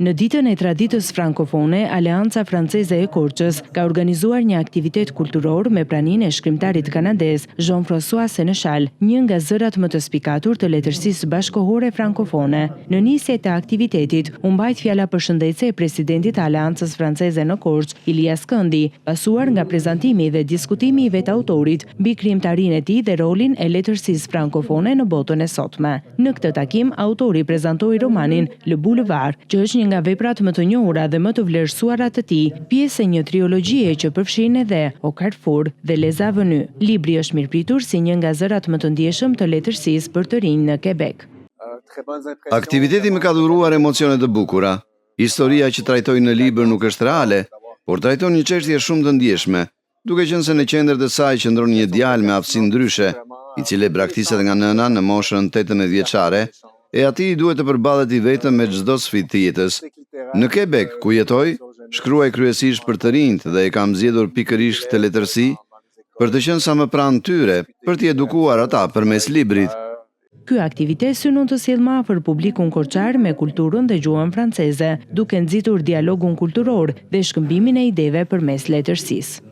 Në ditën e traditës frankofone, Aleanca Franceze e Korçës ka organizuar një aktivitet kulturor me praninë e shkrimtarit kanadez Jean-François Sénéchal, një nga zërat më të spikatur të letërsisë bashkohore frankofone. Në nisje të aktivitetit, u mbajt fjala përshëndetse e presidentit të Aleancës Franceze në Korçë, Ilias Këndi, pasuar nga prezantimi dhe diskutimi i vetë autorit mbi krijimtarinë e tij dhe rolin e letërsisë frankofone në botën e sotme. Në këtë takim, autori prezantoi romanin Le Boulevard, që është një nga veprat më të njohura dhe më të vlerësuara të tij, pjesë e një triologjie që përfshin edhe Au Carrefour dhe Les Avenues. Libri është mirëpritur si një nga zërat më të ndjeshëm të letërsisë për të rinj në Quebec. Aktiviteti më ka dhuruar emocione të bukura. Historia që trajtoi në libër nuk është reale, por trajton një çështje shumë të ndjeshme, duke qenë se në qendër të saj qëndron një djalë me aftësi ndryshe, i cili braktiset nga nëna në moshën 18 vjeçare, e ati duhet të përballet i vetëm me çdo sfidë të jetës. Në Quebec, ku jetoj, shkruaj kryesisht për të rinjt dhe e kam zgjedhur pikërisht këtë letërsi për të qenë sa më pranë tyre, për t'i edukuar ata përmes librit. Ky aktivitet synon të sjellë më afër publikun korçar me kulturën dhe gjuhën franceze, duke nxitur dialogun kulturor dhe shkëmbimin e ideve përmes letërsisë.